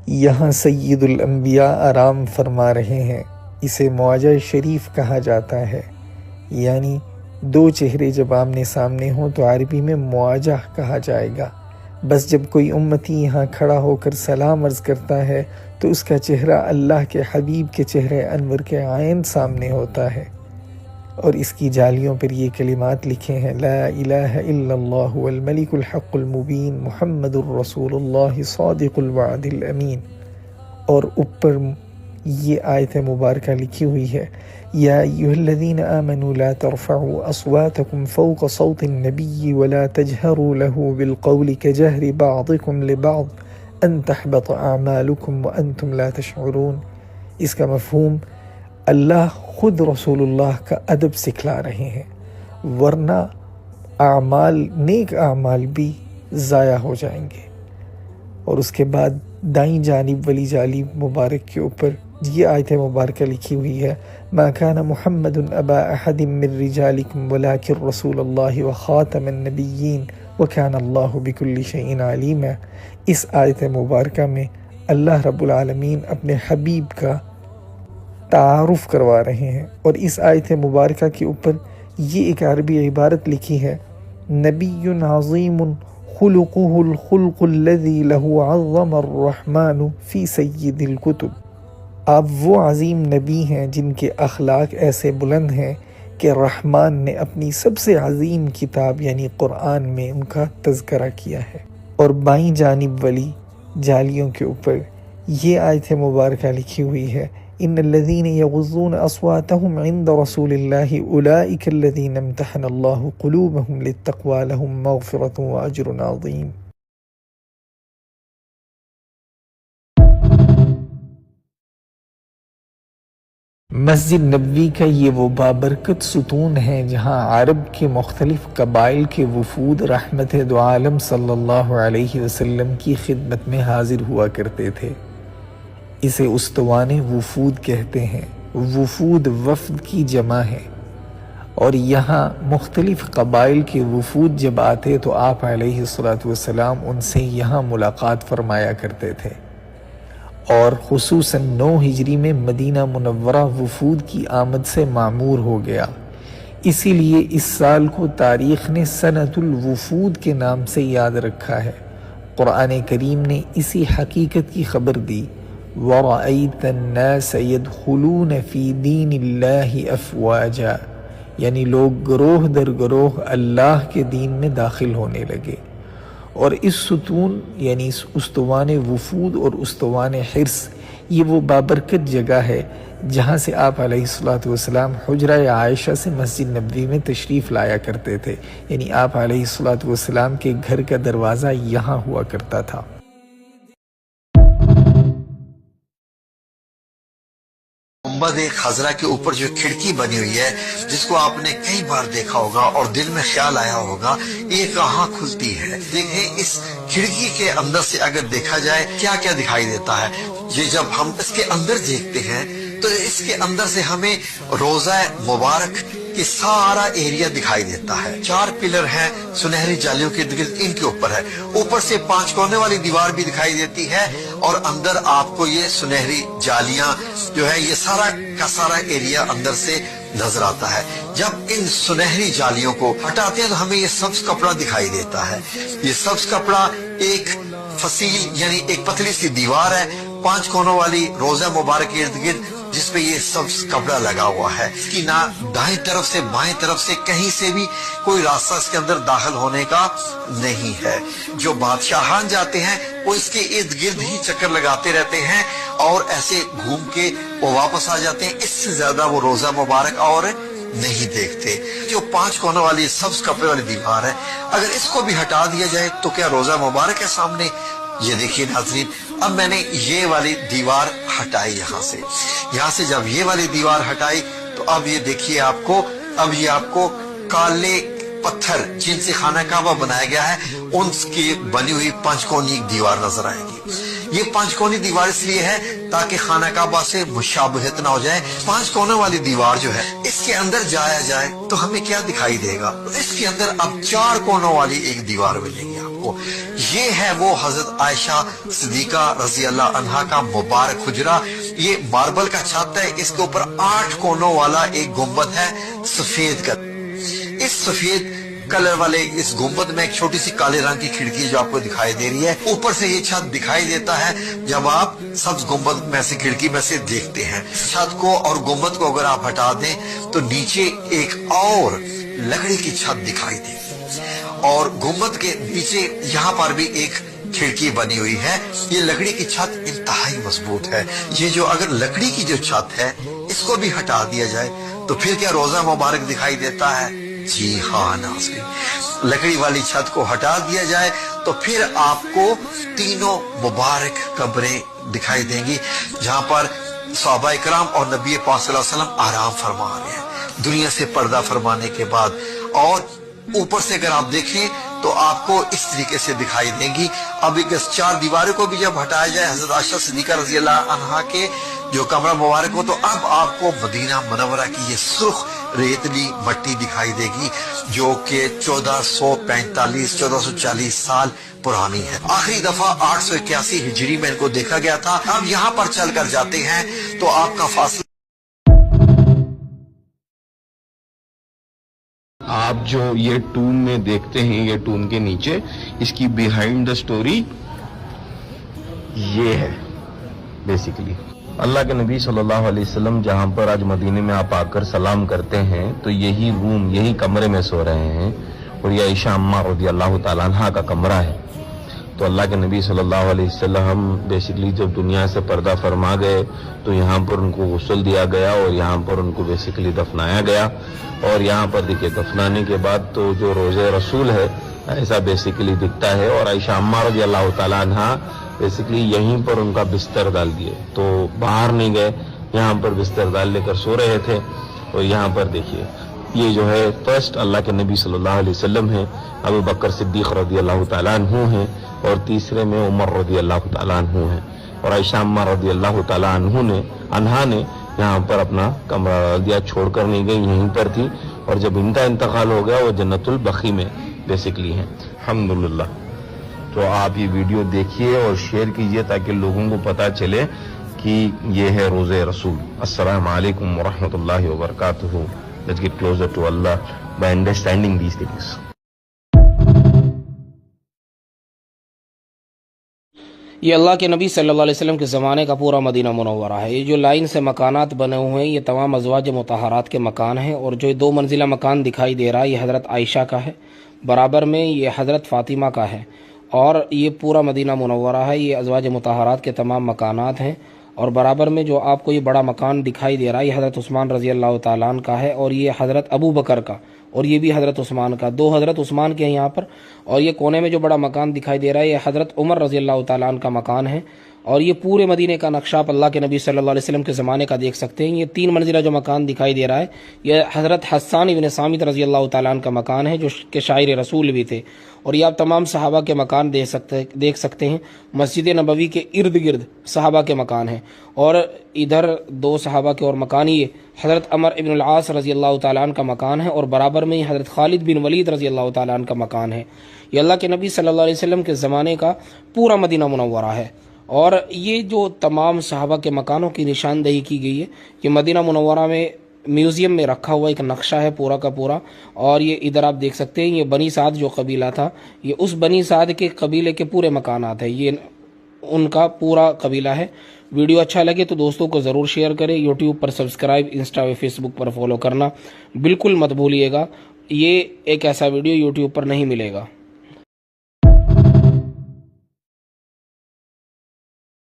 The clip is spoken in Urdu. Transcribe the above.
یہاں سید الانبیاء آرام فرما رہے ہیں۔ اسے معاجہ شریف کہا جاتا ہے، یعنی دو چہرے جب آمنے سامنے ہوں تو عربی میں معاجہ کہا جائے گا۔ بس جب کوئی امتی یہاں کھڑا ہو کر سلام عرض کرتا ہے تو اس کا چہرہ اللہ کے حبیب کے چہرے انور کے عین سامنے ہوتا ہے، اور اس کی جالیوں پر یہ کلمات لکھے ہیں: لا الہ الا اللہ والملک الحق المبین محمد الرسول اللہ صادق الوعد الامین۔ اور اوپر یہ آیت مبارکہ لکھی ہوئی ہے: یا ایھا الذین آمنوا لا ترفعوا اصواتکم فوق صوت النبی ولا تجہروا له بالقول کجہر بعضکم لبعض ان تحبط اعمالکم وانتم لا تشعرون۔ اس کا مفہوم، اللہ خود رسول اللہ کا ادب سکھلا رہے ہیں، ورنہ نیک اعمال بھی ضائع ہو جائیں گے۔ اور اس کے بعد دائیں جانب والی جالی مبارک کے اوپر یہ آیت مبارکہ لکھی ہوئی ہے: ما كان محمد ابا احد من رجالکم ولکن رسول اللہ وخاتم النبیین وکان اللہ بکل شیء علیما۔ اس آیت مبارکہ میں اللہ رب العالمین اپنے حبیب کا تعارف کروا رہے ہیں، اور اس آیت مبارکہ کے اوپر یہ ایک عربی عبارت لکھی ہے: نبی عظیم خلقه الخلق الذي له عظم الرحمن فی سید الکتب۔ آپ وہ عظیم نبی ہیں جن کے اخلاق ایسے بلند ہیں کہ رحمان نے اپنی سب سے عظیم کتاب یعنی قرآن میں ان کا تذکرہ کیا ہے۔ اور بائیں جانب والی جالیوں کے اوپر یہ آیت مبارکہ لکھی ہوئی ہے: ان الذین یغضون اصواتهم عند رسول اللہ اولئک الذین امتحن اللہ قلوبهم للتقوی لهم مغفرۃ واجر عظیم۔ مسجد نبوی کا یہ وہ بابرکت ستون ہے جہاں عرب کے مختلف قبائل کے وفود رحمت دو عالم صلی اللہ علیہ وسلم کی خدمت میں حاضر ہوا کرتے تھے۔ اسے استوان وفود کہتے ہیں۔ وفود وفد کی جمع ہے، اور یہاں مختلف قبائل کے وفود جب آتے تو آپ علیہ الصلاۃ والسلام ان سے یہاں ملاقات فرمایا کرتے تھے۔ اور خصوصاً 9 ہجری میں مدینہ منورہ وفود کی آمد سے معمور ہو گیا، اسی لیے اس سال کو تاریخ نے سنۃ الوفود کے نام سے یاد رکھا ہے۔ قرآن کریم نے اسی حقیقت کی خبر دی: وَرَأَيْتَ النَّاسَ يَدْخُلُونَ فِي دِينِ اللَّهِ أَفْوَاجًا، یعنی لوگ گروہ در گروہ اللہ کے دین میں داخل ہونے لگے۔ اور اس ستون یعنی اس استوان وفود اور استوان حرص، یہ وہ بابرکت جگہ ہے جہاں سے آپ علیہ الصلاۃ والسلام حجرہ عائشہ سے مسجد نبوی میں تشریف لایا کرتے تھے، یعنی آپ علیہ الصلاۃ والسلام کے گھر کا دروازہ یہاں ہوا کرتا تھا۔ گنبد خضرا کے اوپر جو کھڑکی بنی ہوئی ہے، جس کو آپ نے کئی بار دیکھا ہوگا اور دل میں خیال آیا ہوگا یہ کہاں کھلتی ہے۔ دیکھیں اس کھڑکی کے اندر سے اگر دیکھا جائے کیا کیا دکھائی دیتا ہے۔ یہ جب ہم اس کے اندر دیکھتے ہیں تو اس کے اندر سے ہمیں روضہ مبارک کہ سارا ایریا دکھائی دیتا ہے۔ 4 پلر ہیں سنہری جالیوں کے گرد، ان کے اوپر ہے، اوپر سے 5 کونے والی دیوار بھی دکھائی دیتی ہے، اور اندر آپ کو یہ سنہری جالیاں جو ہے یہ سارا کا سارا ایریا اندر سے نظر آتا ہے۔ جب ان سنہری جالیوں کو ہٹاتے ہیں تو ہمیں یہ سبز کپڑا دکھائی دیتا ہے۔ یہ سبز کپڑا ایک فصیل یعنی ایک پتلی سی دیوار ہے، 5 کونوں والی روضہ مبارک کے ارد گرد، جس پہ یہ سبز کپڑا لگا ہوا ہے۔ اس کی نہ دائیں طرف سے بائیں طرف سے کہیں سے بھی کوئی راستہ اس کے اندر داخل ہونے کا نہیں ہے۔ جو بادشاہان جاتے ہیں وہ اس کے ارد گرد ہی چکر لگاتے رہتے ہیں اور ایسے گھوم کے وہ واپس آ جاتے ہیں، اس سے زیادہ وہ روضہ مبارک اور نہیں دیکھتے۔ جو 5 کونوں والی سبز کپڑے والی دیوار ہے، اگر اس کو بھی ہٹا دیا جائے تو کیا روضہ مبارک ہے سامنے؟ یہ دیکھیے ناظرین، اب میں نے یہ والی دیوار ہٹائی یہاں سے جب یہ والی دیوار ہٹائی تو اب یہ دیکھیے اب یہ آپ کو کالے پتھر جن سے خانہ کعبہ بنایا گیا ہے ان کی بنی ہوئی 5 کونی دیوار نظر آئے گی۔ یہ 5 کونی دیوار اس لیے ہے تاکہ خانہ کعبہ سے مشابہت نہ ہو جائے۔ 5 کونوں والی دیوار جو ہے اس کے اندر جایا جائے تو ہمیں کیا دکھائی دے گا؟ اس کے اندر اب 4 کونوں والی ایک دیوار ملے گی آپ کو۔ کو. یہ ہے وہ حضرت عائشہ صدیقہ رضی اللہ عنہا کا مبارک حجرہ. یہ ماربل کا چھت ہے, اس کے اوپر 8 کونوں والا ایک گنبد ہے سفید کا. اس سفید کلر والے اس گنبد میں ایک چھوٹی سی کالے رنگ کی کھڑکی جو آپ کو دکھائی دے رہی ہے. اوپر سے یہ چھت دکھائی دیتا ہے جب آپ سبز گنبد میں سے کھڑکی میں سے دیکھتے ہیں. چھت کو اور گنبد کو اگر آپ ہٹا دیں تو نیچے ایک اور لکڑی کی چھت دکھائی دے گی, اور گنبد کے نیچے یہاں پر بھی ایک کھڑکی بنی ہوئی ہے. یہ لکڑی کی چھت انتہائی مضبوط ہے. یہ جو اگر لکڑی کی جو چھت ہے اس کو بھی ہٹا دیا جائے تو پھر کیا روزہ مبارک دکھائی دیتا ہے؟ جی ہاں ناظرین, لکڑی والی چھت کو ہٹا دیا جائے تو پھر آپ کو تینوں مبارک قبریں دکھائی دیں گی جہاں پر صحابہ کرام اور نبی پاک صلی اللہ علیہ وسلم آرام فرما رہے ہیں دنیا سے پردہ فرمانے کے بعد. اور اوپر سے اگر آپ دیکھیں تو آپ کو اس طریقے سے دکھائی دیں گی. اب ایک 4 دیواروں کو بھی جب ہٹایا جائے حضرت عائشہ صدیقہ رضی اللہ عنہا کے جو کمرہ مبارک ہو تو اب آپ کو مدینہ منورہ کی یہ سرخ ریتلی مٹی دکھائی دے گی جو کہ 1440 سال پرانی ہے. آخری دفعہ 881 ہجری میں ان کو دیکھا گیا تھا. اب یہاں پر چل کر جاتے ہیں تو آپ کا فاصلہ آپ جو یہ ٹون میں دیکھتے ہیں, یہ ٹون کے نیچے اس کی بیہائنڈ دا سٹوری یہ ہے. بیسیکلی اللہ کے نبی صلی اللہ علیہ وسلم جہاں پر آج مدینے میں آپ آ کر سلام کرتے ہیں تو یہی روم, یہی کمرے میں سو رہے ہیں, اور یہ عائشہ اماں رضی اللہ تعالیٰ عنہا کا کمرہ ہے. تو اللہ کے نبی صلی اللہ علیہ وسلم بیسیکلی جب دنیا سے پردہ فرما گئے تو یہاں پر ان کو غسل دیا گیا اور یہاں پر ان کو بیسیکلی دفنایا گیا. اور یہاں پر دیکھیں دفنانے کے بعد تو جو روزے رسول ہے ایسا بیسیکلی دکھتا ہے, اور عائشہ اماں رضی اللہ تعالیٰ عنہا بیسیکلی یہیں پر ان کا بستر ڈال دیے, تو باہر نہیں گئے, یہاں پر بستر ڈال لے کر سو رہے تھے. اور یہاں پر دیکھیے یہ جو ہے فرسٹ اللہ کے نبی صلی اللہ علیہ وسلم ہے, ابو بکر صدیق رضی اللہ تعالیٰ عنہ ہیں, اور تیسرے میں عمر رضی اللہ تعالیٰ عنہ ہیں, اور عائشہ اماں رضی اللہ تعالیٰ عنہا نے یہاں پر اپنا کمرہ ڈال دیا, چھوڑ کر نہیں گئی, یہیں پر تھی. اور جب ان کا انتقال ہو گیا وہ جنت البقیع میں بیسیکلی ہیں. الحمدللہ. تو آپ یہ ویڈیو دیکھیے اور شیئر کیجئے تاکہ لوگوں کو پتہ چلے کہ یہ ہے روزے رسول. السلام علیکم ورحمۃ اللہ وبرکاتہ. Let's get closer to Allah by understanding these things. یہ اللہ کے نبی صلی اللہ علیہ وسلم کے زمانے کا پورا مدینہ منورہ ہے. یہ جو لائن سے مکانات بنے ہوئے ہیں یہ تمام ازواج مطہرات کے مکان ہیں, اور جو 2 منزلہ مکان دکھائی دے رہا ہے یہ حضرت عائشہ کا ہے, برابر میں یہ حضرت فاطمہ کا ہے, اور یہ پورا مدینہ منورہ ہے. یہ ازواج مطہرات کے تمام مکانات ہیں, اور برابر میں جو آپ کو یہ بڑا مکان دکھائی دے رہا ہے یہ حضرت عثمان رضی اللہ تعالیٰ عنہ کا ہے, اور یہ حضرت ابو بکر کا, اور یہ بھی حضرت عثمان کا. 2 حضرت عثمان کے ہیں یہاں پر. اور یہ کونے میں جو بڑا مکان دکھائی دے رہا ہے یہ حضرت عمر رضی اللہ تعالیٰ عنہ کا مکان ہے. اور یہ پورے مدینے کا نقشہ آپ اللہ کے نبی صلی اللہ علیہ وسلم کے زمانے کا دیکھ سکتے ہیں. یہ 3 منزلہ جو مکان دکھائی دے رہا ہے یہ حضرت حسان ابن ثابت رضی اللہ تعالیٰ عنہ کا مکان ہے جو کہ شاعر رسول بھی تھے. اور یہ آپ تمام صحابہ کے مکان دیکھ سکتے ہیں. مسجد نبوی کے ارد گرد صحابہ کے مکان ہیں, اور ادھر 2 صحابہ کے اور مکان, یہ حضرت عمر ابن العاص رضی اللہ تعالیٰ عنہ کا مکان ہے, اور برابر میں یہ حضرت خالد بن ولید رضی اللہ تعالیٰ عنہ کا مکان ہے. یہ اللہ کے نبی صلی اللہ علیہ وسلم کے زمانے کا پورا مدینہ منورہ ہے. اور یہ جو تمام صحابہ کے مکانوں کی نشاندہی کی گئی ہے کہ مدینہ منورہ میں میوزیم میں رکھا ہوا ایک نقشہ ہے پورا کا پورا. اور یہ ادھر آپ دیکھ سکتے ہیں یہ بنی سعد جو قبیلہ تھا یہ اس بنی سعد کے قبیلے کے پورے مکانات ہیں, یہ ان کا پورا قبیلہ ہے. ویڈیو اچھا لگے تو دوستوں کو ضرور شیئر کریں. یوٹیوب پر سبسکرائب, انسٹا و فیس بک پر فالو کرنا بالکل مت بھولیے گا. یہ ایک ایسا ویڈیو یوٹیوب پر نہیں ملے گا.